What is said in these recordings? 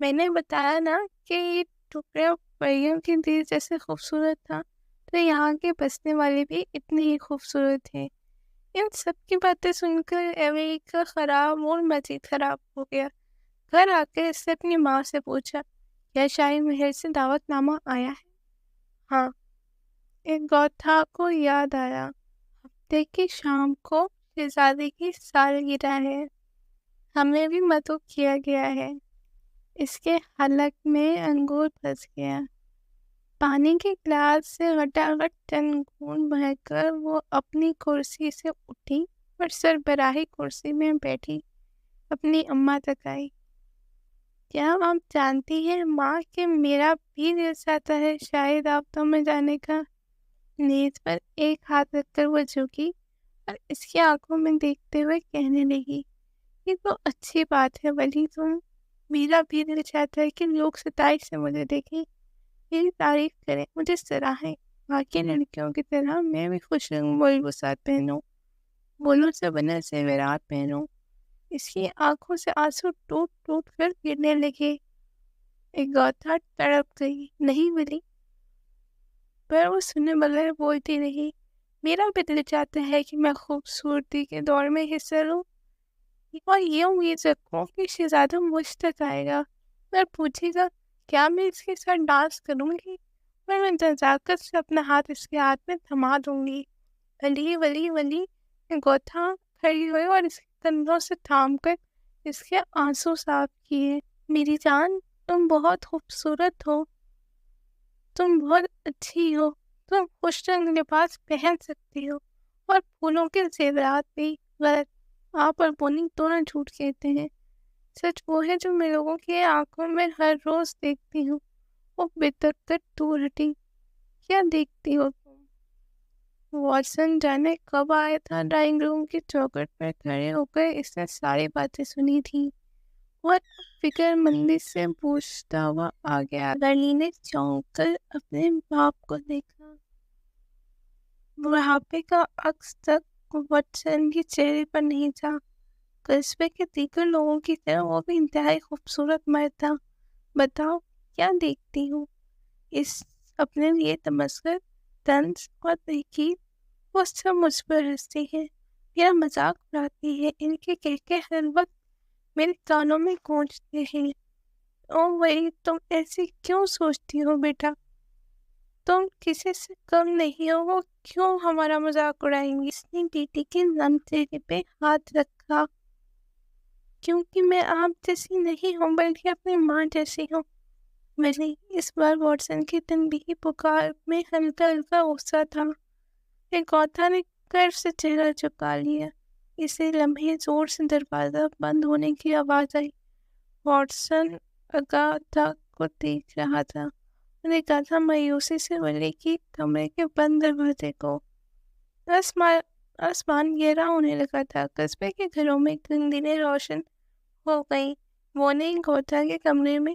میں نے بتایا نا کہ یہ ٹکڑے پریوں کے دل جیسے خوبصورت تھا، تو یہاں کے بسنے والے بھی اتنے ہی خوبصورت تھے۔ ان سب کی باتیں سن کر ایوری کا خراب اور مزید خراب ہو گیا۔ گھر آ کر اس نے اپنی ماں سے پوچھا، کیا شاہی محل سے دعوت نامہ آیا ہے؟ ہاں، ایک گوتھا کو یاد آیا، ہفتے کی شام کو شہزادے کی سالگرہ ہے، ہمیں بھی مدعو کیا گیا ہے۔ اس کے حلق میں انگور پھنس گیا۔ پانی کے گلاس سے گٹاگٹ چند گھونٹ بھر کر وہ اپنی کرسی سے اٹھی اور سربراہی کرسی میں بیٹھی اپنی اماں تک آئی۔ کیا آپ جانتی ہیں ماں کہ میرا بھی دل چاہتا ہے شاہی دعوتوں میں جانے کا؟ نیز پر ایک ہاتھ رکھ کر وہ جھکی اور اس کی آنکھوں میں دیکھتے ہوئے کہنے لگی، یہ تو اچھی بات ہے ولی تم، میرا بھی دل چاہتا ہے کہ لوگ ستائش سے مجھے دیکھیں، میری تعریف کریں، مجھے سراہیں، باقی لڑکیوں کی طرح میں بھی خوش رنگ ملبوسات پہنوں، پھولوں سے بنے زیورات پہنوں۔ اس کی آنکھوں سے آنسو ٹوٹ ٹوٹ کر گرنے لگے۔ ایک گوتھا تڑپ گئی، نہیں ولی، پر وہ سنے بغیر بولتی رہی۔ میرا بھی دل چاہتا ہے کہ میں خوبصورتی کے دور میں حصہ لوں اور یہ امید رکھوں کہ شہزادہ مجھ تک آئے گا اور پوچھے گا کیا میں اس کے ساتھ ڈانس کروں گی، اور میں نزاکت سے اپنا ہاتھ اس کے ہاتھ میں تھما دوں گی۔ ولی ولی ولی گوتھا کھڑی ہوئی اور اس کے کندھوں سے تھام کر اس کے آنسو صاف کیے۔ میری جان، تم بہت خوبصورت ہو، تم بہت اچھی ہو، تم خوش رنگ لباس پہن سکتی ہو اور پھولوں کے زیورات بھی۔ غلط، آپ اور بونی دونوں جھوٹ کہتے ہیں۔ سچ وہ ہے جو میں لوگوں کی آنکھوں میں ہر روز دیکھتی ہوں۔ وہ بے دور ہٹی۔ کیا دیکھتی ہو تم؟ واٹسن جانے کب آیا تھا ڈرائنگ روم کی چوکھٹ پر کھڑے ہو کر اس نے ساری باتیں سنی تھی اور فکر مندی سے پوچھتا ہوا آ گیا۔ گرلی نے چونک کر اپنے باپ کو دیکھا۔ بڑھاپے کا عکس تک واٹسن کے چہرے پر نہیں تھا۔ قصبے کے دیگر لوگوں کی طرح وہ بھی انتہائی خوبصورت مرد تھا۔ بتاؤ کیا دیکھتی ہوں؟ اس اپنے لیے تمسخر، طنز اور تحقیر، وہ سب مجھ پر ہنستی ہے، میرا مذاق اڑاتی ہے، ان کے کہکے ہر وقت میرے کانوں میں گونجتے ہیں۔ او وہی، تم ایسے کیوں سوچتی ہو بیٹا؟ تم کسی سے کم نہیں ہو، وہ کیوں ہمارا مذاق اڑائیں گی؟ اس نے بیٹی کے نم چہرے پہ ہاتھ رکھا۔ کیونکہ میں آپ جیسی نہیں ہوں بلکہ اپنی ماں جیسی ہوں۔ ولی اس بار واٹسن کی تنبیہی پکار میں ہلکا ہلکا غصہ تھا۔ ایک گوتھا نے کر سے چہرہ چکا لیا۔ اسی لمحے زور سے دروازہ بند ہونے کی آواز آئی۔ واٹسن اگاتھا کو دیکھ رہا تھا اور اگاتھا مایوسی سے ولی کی کمرے کے بند دروازے کو۔ آسمان گہرا ہونے لگا تھا۔ قصبے کے گھروں میں گندیلیں روشن ہو گئی۔ وونی گوتھا کے کمرے میں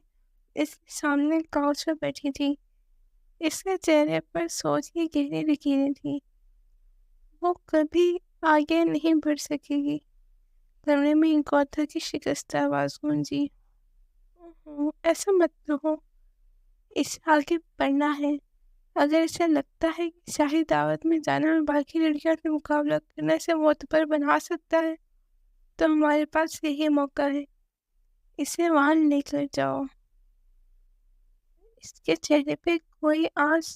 اس کے سامنے کاؤچ پر بیٹھی تھی۔ اس کے چہرے پر سوچ کی گہری لکیریں تھیں۔ وہ کبھی آگے نہیں بڑھ سکے گی۔ کمرے میں گوتھا کی شکستہ آواز گونجی۔ ایسا مت کہو، اسے آگے بڑھنا ہے۔ اگر اسے لگتا ہے کہ شاہی دعوت میں جانا اور باقی لڑکیوں سے مقابلہ کرنے سے معتبر بنا سکتا ہے تو ہمارے پاس یہی موقع ہے، اسے وہاں لے کر جاؤ۔ اس کے چہرے پہ کوئی آس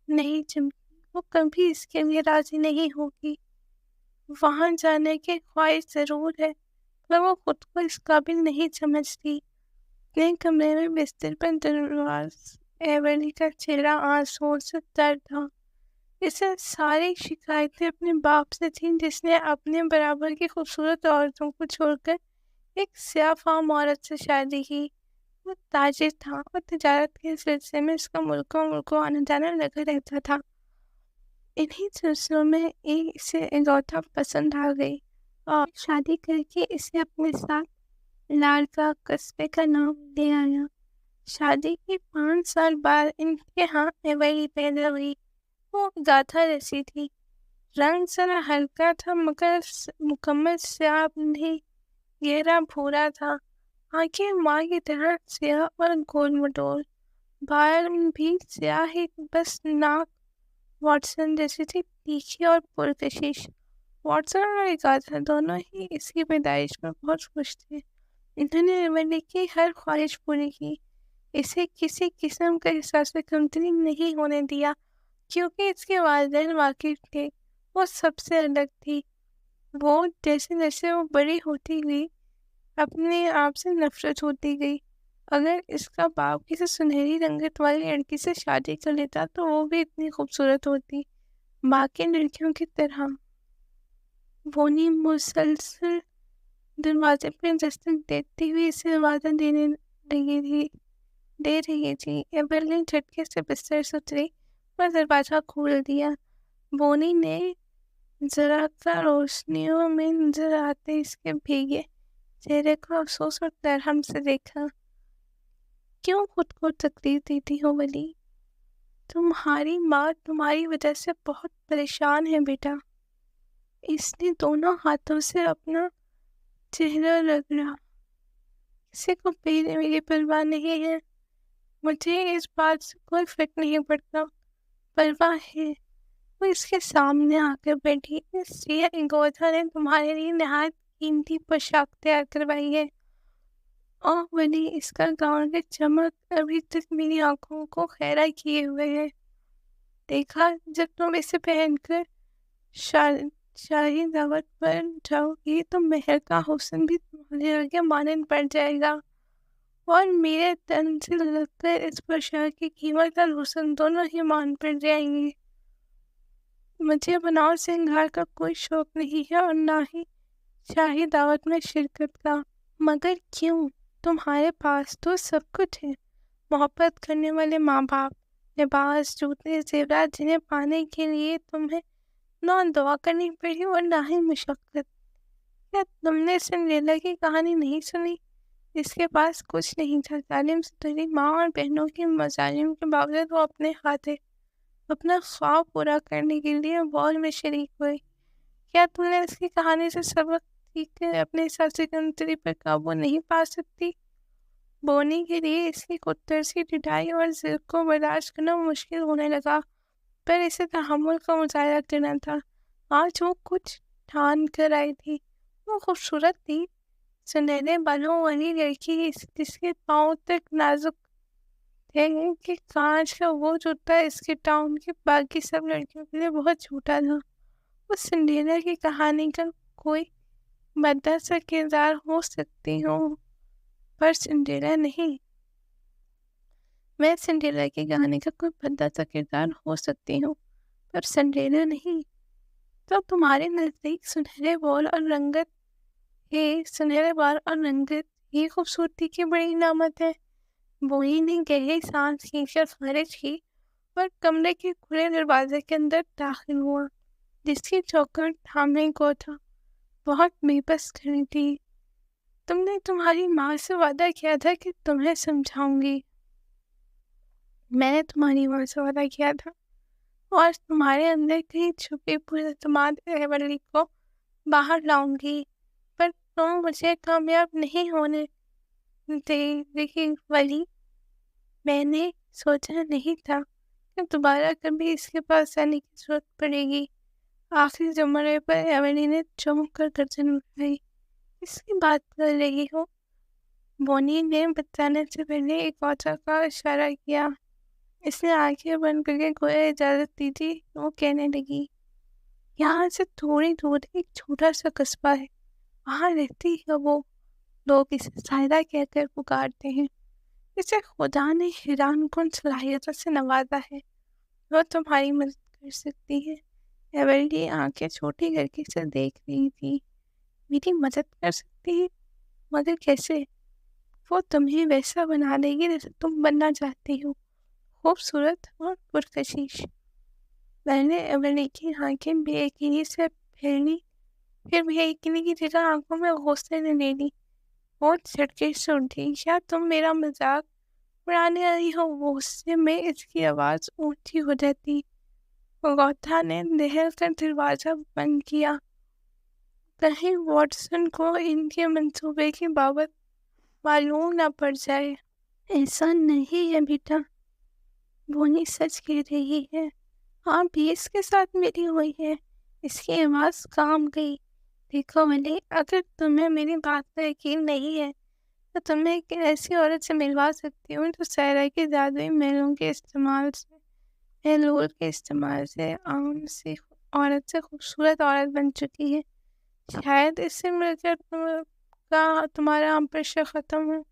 نہیں چمکی، وہ کبھی اس کے لیے راضی نہیں ہوگی۔ وہاں جانے کی خواہش ضرور ہے پر وہ خود کو اس قابل نہیں سمجھتی۔ اپنے کمرے میں بستر پر درواز ایورلی کا چہرہ آنسوؤں سے تر تھا۔ اسے ساری شکایتیں اپنے باپ سے تھیں جس نے اپنے برابر کی خوبصورت عورتوں کو چھوڑ کر ایک سیاہ فام عورت سے شادی کی۔ وہ تاجر تھا اور تجارت کے سلسلے میں اس کا ملکوں آنا جانا لگا رہتا تھا۔ انہی سلسلوں میں اسے اگاتھا پسند آ گئی اور شادی کر کے اسے اپنے ساتھ لاڑکا قصبے کا نام لے آیا۔ شادی کے 5 سال بعد ان کے ہاں ایوری پیدا ہوئی۔ وہ اگاتھا جیسی تھی، رنگ ذرا ہلکا تھا مگر مکمل سیاہ نہیں، گہرا بھورا تھا، آنکھیں ماں کی طرح سیاہ اور گول مٹول، بال بھی سیاہ ہی، بس ناک واٹسن جیسی تھی، تیکھی اور پرکشش۔ واٹسن اور اگاتھا دونوں ہی اس کی پیدائش میں بہت خوش تھے۔ انہوں نے ایملی کی ہر خواہش پوری کی، اسے کسی قسم کا احساس کمتری نہیں ہونے دیا، کیونکہ اس کے والدین واقف تھے وہ سب سے الگ تھی۔ وہ جیسے جیسے وہ بڑی ہوتی گئی اپنے آپ سے نفرت ہوتی گئی۔ اگر اس کا باپ کسی سنہری رنگت والی لڑکی سے شادی کر لیتا تو وہ بھی اتنی خوبصورت ہوتی باقی لڑکیوں کی طرح۔ بونی مسلسل دروازے پہ دستک دیتی ہوئی اسے وعدہ دے رہی تھی۔ ایبل نے جھٹکے سے بستر سے اتری اور دروازہ کھول دیا۔ بونی نے ذرا سا روشنیوں میں نظر آتے اس کے بھیگے چہرے کو افسوس اور درہم سے دیکھا۔ کیوں خود کو تکلیف دیتی ہو ولی؟ تمہاری ماں تمہاری وجہ سے بہت پریشان ہے بیٹا۔ اس نے دونوں ہاتھوں سے اپنا چہرہ رگڑا۔ کسی کو میری پرواہ نہیں ہے، مجھے اس بات سے کوئی فرق نہیں پڑتا۔ پرواہ ہے۔ وہ اس کے سامنے آ کر بیٹھی۔ اس اگوتھا نے تمہارے لیے نہایت قیمتی پوشاک تیار کروائی ہے۔ اوہ ولی، اس کا گاؤن کی چمک ابھی تک میری آنکھوں کو خیرہ کیے ہوئے ہے۔ دیکھا، جب تم اسے پہن کر شاہی دعوت پر جاؤ گی تو مہر کا حسن بھی تمہارے آگے مانند پڑ جائے گا، اور میرے تن سے لگ کر اس پوشاک کی قیمت اور حسن دونوں ہی مان پڑ جائیں گے۔ مجھے بناؤ سنگھار کا کوئی شوق نہیں ہے اور نہ ہی شاہی دعوت میں شرکت کا۔ مگر کیوں؟ تمہارے پاس تو سب کچھ ہے، محبت کرنے والے ماں باپ، لباس، جوتے، زیورات، جنہیں پانے کے لیے تمہیں نہ دعا کرنی پڑی اور نہ ہی مشقت۔ کیا تم نے سنڈریلا کی کہانی نہیں سنی؟ اس کے پاس کچھ نہیں تھا، تعلیم سے بھری ماں اور بہنوں کی مظالم کے باوجود وہ اپنے ہاتھے اپنا خواب پورا کرنے کے لیے وار میں شریک ہوئے۔ کیا تم نے اس کی کہانی سے سبق سیکھ کر اپنے احساس کمتری پر قابو نہیں پا سکتی؟ بونی کے لیے اس کی خودترسی، ڈٹائی اور ضد کو برداشت کرنا مشکل ہونے لگا، پر اسے تحمل کا مظاہرہ کرنا تھا۔ آج وہ کچھ ٹھان کر آئی تھی۔ وہ خوبصورت تھی، سنہرے بالوں والی لڑکی جس کے پاؤں تک نازک تھے کہ کانچ کا وہ جوتا اس کے ٹاؤن کی باقی سب لڑکیوں کے لیے بہت چھوٹا تھا۔ وہ سنڈریلا کی کہانی کا کوئی بدہ سا کردار ہو سکتی ہوں، پر سنڈریلا نہیں۔ میں سنڈریلا کی کہانی کا کوئی بھدا سا کردار ہو سکتی ہوں، پر سنڈریلا نہیں۔ تو تمہارے نزدیک سنہرے بال اور رنگت یہ خوبصورتی کی بڑی علامت ہے۔ بونی نے گہری سانس کھینچ کر خارج کی اور کمرے کے کھلے دروازے کے اندر داخل ہوا، جس کی چوکھٹ تھامے کو تھا بہت بے بس کھڑی تھی۔ تم نے تمہاری ماں سے وعدہ کیا تھا کہ تمہیں سمجھاؤں گی۔ میں نے تمہاری ماں سے وعدہ کیا تھا اور تمہارے اندر کہیں چھپی پراعتماد ایولی کو باہر لاؤں گی، پر تم مجھے کامیاب نہیں ہونے دے رہی ولی۔ میں نے سوچا نہیں تھا کہ دوبارہ کبھی اس کے پاس جانے کی ضرورت پڑے گی۔ آخری جملے پر ایولی نے چونک کر گردن اٹھائی۔ اس کی بات کر رہی ہو؟ بونی نے بتانے سے پہلے اگوتھا کا اشارہ کیا۔ اس نے آنکھیں بند کر کے گویا اجازت دی تھی۔ وہ کہنے لگی، یہاں سے تھوڑی دور ایک چھوٹا سا قصبہ ہے، وہاں رہتی ہے وہ، لوگ اسے سائرہ کہہ کر پکارتے ہیں۔ اسے خدا نے حیران کن صلاحیتوں سے نوازا ہے، وہ تمہاری مدد کر سکتی ہے۔ ایولی آنکھیں چھوٹی کر کے اسے دیکھ رہی تھی۔ میری مدد کر سکتی ہے؟ مگر کیسے؟ وہ تمہیں ویسا بنا دے گی جیسے تم بننا چاہتی ہو، خوبصورت اور پرکشش۔ میں نے ایولی کی آنکھیں بے یقینی سے پھیلی، پھر بے یقینی کی جگہ آنکھوں میں غصے نے لے لی۔ وہ جھٹکے سے اٹھی۔ کیا تم میرا مذاق اڑانے آئی ہو؟ غصے میں اس کی آواز اونچی ہو جاتی۔ اگوتھا نے دہل کر دروازہ بند کیا۔ کہیں واٹسن کو ان کے منصوبے کی بابت معلوم نہ پڑ جائے۔ ایسا نہیں ہے بیٹا، بونی سچ کہہ رہی ہے، آپ بھی اس کے ساتھ ملی ہوئی ہے۔ اس کی آواز کام گئی۔ دیکھو ولی، اگر تمہیں میری بات کا یقین نہیں ہے تو تمہیں ایک ایسی عورت سے ملوا سکتی ہوں جو صحرا کے جادوئی محلول کے استعمال سے عام سی عورت سے خوبصورت عورت بن چکی ہے۔ شاید اس سے مل کر تمہارا پریشر ختم ہو۔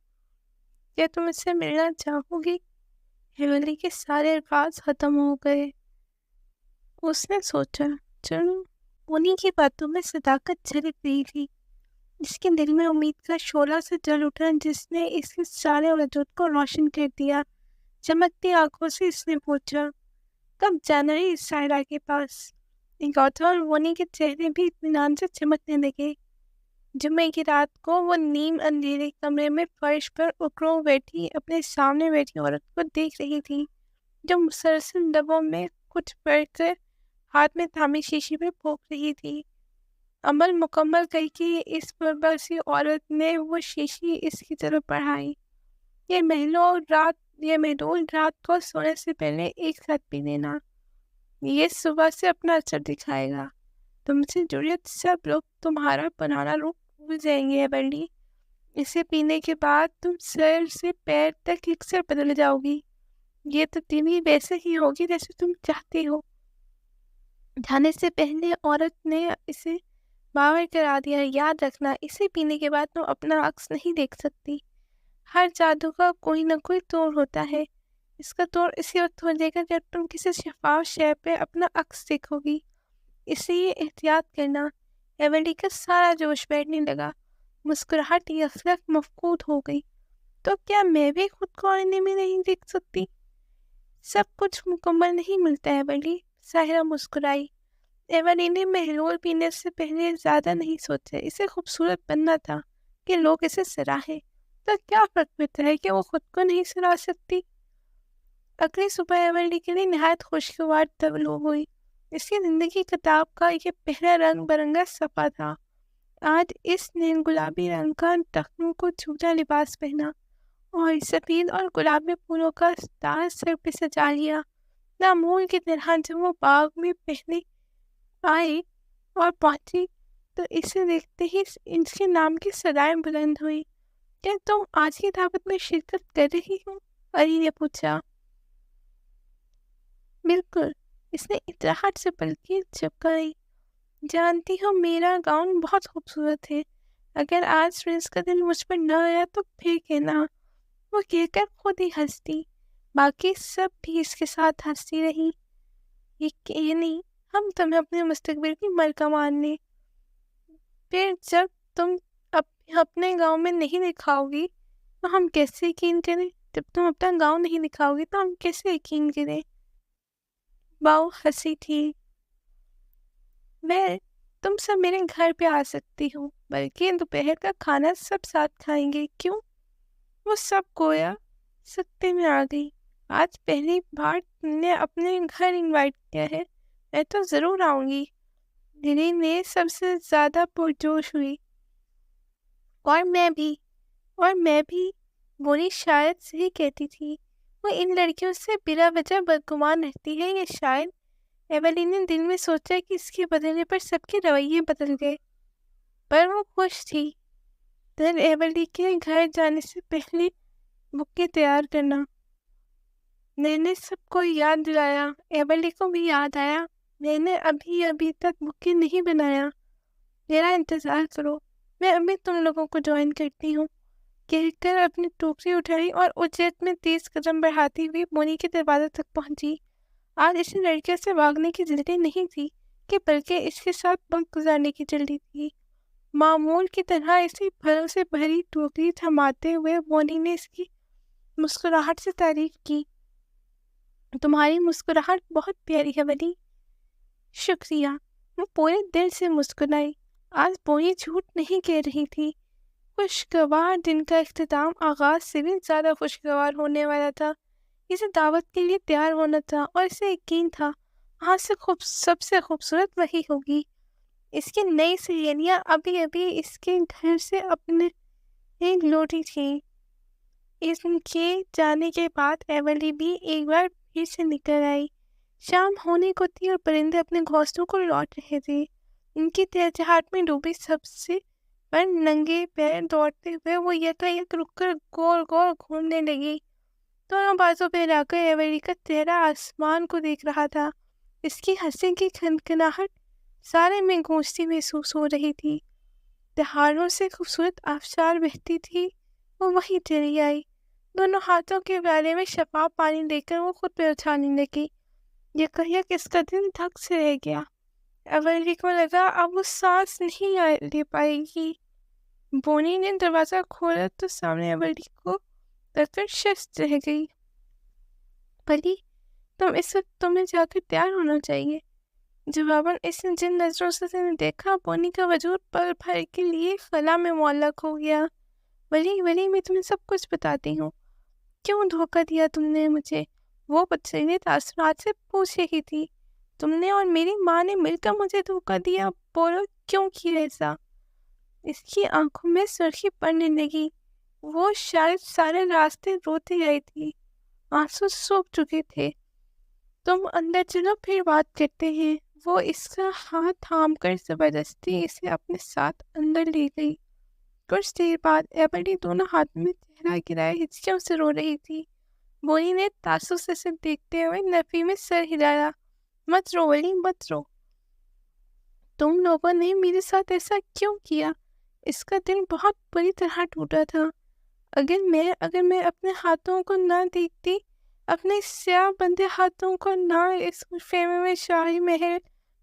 کیا تم اس سے ملنا چاہو گی؟ ہیولی کے سارے الفاظ ختم ہو گئے۔ اس نے سوچا، چلو۔ انہی کی باتوں میں صداقت جھلک رہی تھی۔ اس کے دل میں امید کا شعلہ سے جل اٹھا جس نے اس کے سارے وجود کو روشن کر دیا۔ چمکتی آنکھوں سے اس نے پوچھا، کب جانا ہے اس سائرہ کے پاس؟ گوتھا اور وونی کے چہرے بھی اطمینان سے چمکنے لگے۔ جمعے کی رات کو وہ نیم اندھیرے کمرے میں فرش پر اکڑوں بیٹھی اپنے سامنے بیٹھی عورت کو دیکھ رہی تھی جو مسلسل لبوں میں کچھ پڑھ کر ہاتھ میں تھامی شیشے پہ پھونک رہی تھی۔ عمل مکمل کر کے اس پربسی عورت نے وہ شیشی اس کی طرف بڑھائی۔ یہ محلول رات کو سونے سے پہلے ایک ساتھ پی لینا، یہ صبح سے اپنا اثر دکھائے گا۔ تم سے جڑے سب لوگ تمہارا پرانا روپ بھول جائیں گے بلی۔ اسے پینے کے بعد تم سر سے پیر تک یکسر بدل جاؤ گی۔ یہ تبدیلی ویسے ہی ہوگی جیسے تم چاہتی ہو۔ جانے سے پہلے عورت نے اسے باور کرا دیا، یاد رکھنا، اسے پینے کے بعد تم اپنا عکس نہیں دیکھ سکتی۔ ہر جادو کا کوئی نہ کوئی توڑ ہوتا ہے۔ اس کا توڑ اسی وقت ہو جائے گا جب تم کسی شفاف شے پہ اپنا عکس دیکھو گی، اس لیے احتیاط کرنا۔ ایولی کا سارا جوش بیٹھنے لگا، مسکراہٹ یکسر مفقود ہو گئی۔ تو کیا میں بھی خود کو آئینے میں نہیں دیکھ سکتی؟ سب کچھ مکمل نہیں ملتا ہے ایولی، ساحرہ مسکرائی۔ ایولی نے محلول پینے سے پہلے زیادہ نہیں سوچا، اسے خوبصورت بننا تھا کہ لوگ اسے سراہیں، تو کیا فرق پڑتا ہے کہ وہ خود کو نہیں سرا سکتی۔ اگلی صبح ایولی کے لیے نہایت خوشگوار طلوع ہوئی۔ اس کی زندگی کتاب کا یہ پہلا رنگ برنگا صفحہ تھا۔ آج اس نے گلابی رنگ کا ٹخنوں کو چھوٹا لباس پہنا اور سفید اور گلابی پھولوں کا تاج سر پہ سجا لیا۔ معمول کی طرح جب وہ باغ میں پہلے آئی اور پہنچی تو اسے دیکھتے ہی اس کے نام کی صدائیں بلند ہوئی۔ کیا تم آج کی دعوت میں شرکت کر رہی ہو؟ پری نے پوچھا۔ بالکل، اس نے اطراحٹ سے پلکیں جھپکائی۔ جانتی ہو میرا گاؤن بہت خوبصورت ہے، اگر آج پرنس کا دل مجھ پر نہ آیا تو پھر کہنا، وہ کہہ کر خود ہی ہنس دی۔ باقی سب بھی اس کے ساتھ ہنستی رہی۔ یہ نہیں، ہم تمہیں اپنے مستقبل کی ملکہ مان لیں۔ پھر جب تم اپنے گاؤں میں نہیں دکھاؤ گی تو ہم کیسے یقین کریں؟ جب تم اپنا گاؤں نہیں دکھاؤ گی تو ہم کیسے یقین کریں؟ باؤ ہنسی تھی۔ میں تم سب میرے گھر پہ آ سکتی ہوں، بلکہ دوپہر کا کھانا سب ساتھ کھائیں گے، کیوں؟ وہ سب گویا سکتے میں آ گئی۔ آج پہلی بار تم نے اپنے گھر انوائٹ کیا ہے، میں تو ضرور آؤں گی۔ للی نے سب سے زیادہ پرجوش ہوئی۔ اور میں بھی، بونی شاید صحیح کہتی تھی، وہ ان لڑکیوں سے بلا وجہ بدگمان رہتی ہے، یا شاید ایولی نے دل میں سوچا کہ اس کے بدلنے پر سب کے رویے بدل گئے، پر وہ خوش تھی۔ دل ایولی کے گھر جانے سے پہلے بکے تیار کرنا۔ میں نے سب کو یاد دلایا، ایولی کو بھی یاد آیا، میں نے ابھی تک بکے نہیں بنایا، میرا انتظار کرو، میں ابھی تم لوگوں کو جوائن کرتی ہوں، کہہ کر اپنی ٹوکری اٹھائی اور اجرت میں تیز قدم بڑھاتی ہوئی بونی کے دروازے تک پہنچی۔ آج اسے لڑکیوں سے بھاگنے کی جلدی نہیں تھی کہ بلکہ اس کے ساتھ وقت گزارنے کی جلدی تھی۔ معمول کی طرح اسی پھلوں سے بھری ٹوکری تھماتے ہوئے بونی نے اس کی مسکراہٹ سے تعریف کی۔ تمہاری مسکراہٹ بہت پیاری ہے بلی۔ شکریہ، وہ پورے دل سے مسکرائی۔ آج بونی جھوٹ نہیں کہہ رہی تھی۔ خوشگوار دن کا اختتام آغاز سے بھی زیادہ خوشگوار ہونے والا تھا۔ اسے دعوت کے لیے تیار ہونا تھا اور اسے یقین تھا آج سے سب سے خوبصورت وہی ہوگی۔ اس کی نئی سہیلیاں ابھی اس کے گھر سے اپنے ایک لوٹی تھی۔ اس کے جانے کے بعد ایولی بھی ایک بار پھر سے نکل آئی۔ شام ہونے کو تھی اور پرندے اپنے گھونسلوں کو لوٹ رہے تھے۔ ان کی چہچہاہٹ میں ڈوبی سبزے پر ننگے پیر دوڑتے ہوئے وہ یکایک رک کر گول گول گھومنے لگی۔ دونوں بازوں پہ لا کر ایولی کا چہرہ آسمان کو دیکھ رہا تھا۔ اس کی ہنسی کی کھنکھناہٹ سارے میں گونجتی محسوس ہو رہی تھی۔ دہاڑوں سے خوبصورت آبشار بہتی تھی، وہ وہیں چلی آئی۔ دونوں ہاتھوں کے پیالے میں شفاف پانی لے کر وہ خود پہ اچھالنے لگی۔ یکایک اس کا دل دھک سے رہ گیا۔ ایولی کو لگا اب وہ سانس نہیں لے پائے گی۔ بونی نے دروازہ کھولا تو سامنے ایولی کو دیکھ کر ششت رہ گئی۔ بلی، اس وقت تمہیں جا کر تیار ہونا چاہیے۔ جواباً اس نے جن نظروں سے دیکھا، بونی کا وجود پل بھر کے لیے خلا میں معلق ہو گیا۔ ولی میں تمہیں سب کچھ بتاتی ہوں۔ کیوں دھوکہ دیا تم نے مجھے؟ وہ بدسیرت تاثرات سے پوچھ رہی تھی۔ تم نے اور میری ماں نے مل کر مجھے دھوکہ دیا، بولو کیوں کیا ایسا؟ اس کی آنکھوں میں سرخی پڑنے لگی۔ وہ شاید سارے راستے روتی رہی تھی، آنسو سوکھ چکے تھے۔ تم اندر چلو، پھر بات کرتے ہیں۔ وہ اس کا ہاتھ تھام کر زبردستی اسے اپنے ساتھ اندر لے گئی۔ کچھ دیر بعد ایولی دونوں ہاتھوں میں چہرہ گرائے ہچکیوں سے رو رہی تھی۔ بونی نے تعصب سے اسے دیکھتے ہوئے نفی میں سر ہلایا۔ مت رو ولی، مت رو۔ تم لوگوں نے میرے ساتھ ایسا کیوں کیا؟ اس کا دل بہت بری طرح ٹوٹا تھا۔ اگر میں اپنے ہاتھوں کو نہ دیکھتی، اپنے سیاہ بندے ہاتھوں کو نہ اس خیمے میں شاہی محل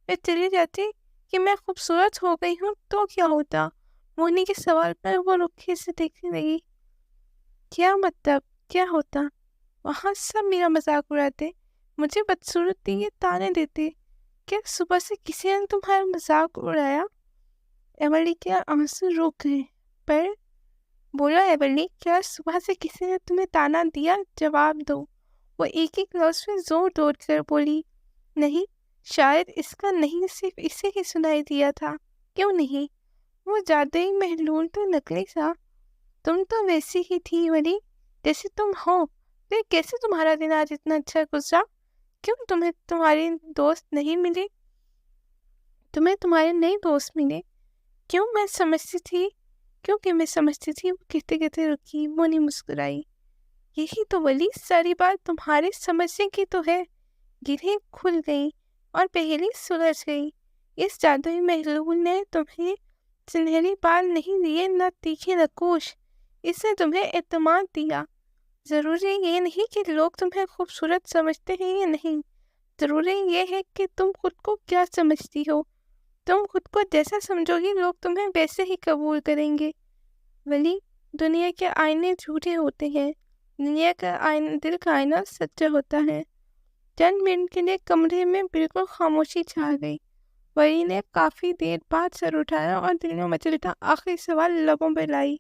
میں چلی جاتی کہ میں خوبصورت ہو گئی ہوں، تو کیا ہوتا؟ مونی کے سوال پر وہ رکھے سے دیکھنے لگی۔ کیا مطلب؟ کیا ہوتا؟ وہاں سب میرا مذاق اڑاتے، مجھے بدصورتی یہ تانے دیتے۔ کیا صبح سے کسی نے تمہارا مذاق اڑایا؟ ایولی کے آنسو رک گئے۔ پر بولا ایولی، کیا صبح سے کسی نے تمہیں تانا دیا؟ جواب دو۔ وہ ایک ایک لفظ میں زور توڑ کر بولی۔ نہیں، شاید اس کا نہیں صرف اسے ہی سنائی دیا تھا۔ کیوں نہیں؟ وہ جادوئی محلول تو نکلی تھا۔ تم تو ویسی ہی تھی ولی، جیسے تم ہو۔ پھر کیسے تمہارا دن آج اتنا اچھا گزرا؟ کیوں تمہیں تمہارے دوست نہیں ملے؟ تمہیں تمہارے نئے دوست ملے؟ کیونکہ میں سمجھتی تھی۔ وہ کہتے کہتے رکی۔ مونی مسکرائی۔ یہی تو ولی، ساری بات تمہارے سمجھنے کی تو ہے۔ گرہیں کھل گئی اور پہلی سلجھ گئی۔ اس جادوئی محلول نے تمہیں سنہری بال نہیں دیے، نہ تیکھے نقوش۔ اس نے تمہیں اعتماد دیا۔ ضروری یہ نہیں کہ لوگ تمہیں خوبصورت سمجھتے ہیں یا نہیں، ضروری یہ ہے کہ تم خود کو کیا سمجھتی ہو۔ تم خود کو جیسا سمجھو گی، لوگ تمہیں ویسے ہی قبول کریں گے۔ ولی، دنیا کے آئینے جھوٹے ہوتے ہیں، دنیا کا دل کا آئینہ سچا ہوتا ہے۔ چند منٹ کے لیے کمرے میں بالکل خاموشی چھا گئی۔ ولی نے کافی دیر بعد سر اٹھایا اور دل میں مچلتا آخری سوال لبوں پہ لائی۔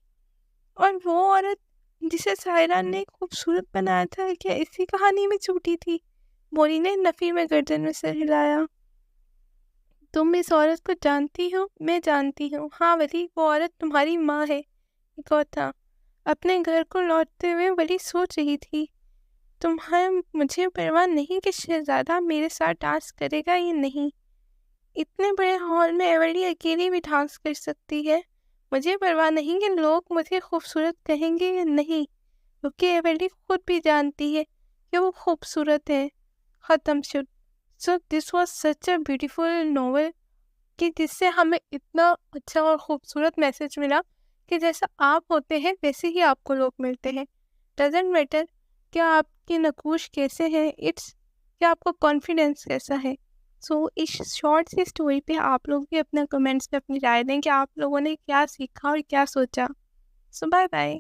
اور وہ عورت جسے سائرہ نے خوبصورت بنایا تھا، کیا اسی کہانی میں جھوٹی تھی؟ بونی نے نفی میں گردن میں سر ہلایا۔ تم اس عورت کو جانتی ہو؟ میں جانتی ہوں، ہاں ولی، وہ عورت تمہاری ماں ہے۔ ایک اور تھا۔ اپنے گھر کو لوٹتے ہوئے ولی سوچ رہی تھی، مجھے پرواہ نہیں کہ شہزادہ میرے ساتھ ڈانس کرے گا یا نہیں۔ اتنے بڑے ہال میں ایولی اکیلی بھی ڈانس کر سکتی ہے۔ مجھے پرواہ نہیں کہ لوگ مجھے خوبصورت کہیں گے یا نہیں، کیونکہ ایولی خود بھی جانتی ہے کہ وہ خوبصورت ہے۔ ختم شد۔ So this was such a beautiful novel کہ جس سے ہمیں اتنا اچھا اور خوبصورت میسج ملا کہ جیسا آپ ہوتے ہیں ویسے ہی آپ کو لوگ ملتے ہیں۔ ڈزنٹ میٹر کیا آپ کے نقوش کیسے ہیں، کیا آپ کو کانفیڈینس کیسا ہے۔ سو اس شارٹ سی اسٹوری پہ آپ لوگ بھی اپنا کمنٹس میں اپنی رائے دیں کہ آپ لوگوں نے کیا سیکھا اور کیا سوچا۔ سو بائے بائے۔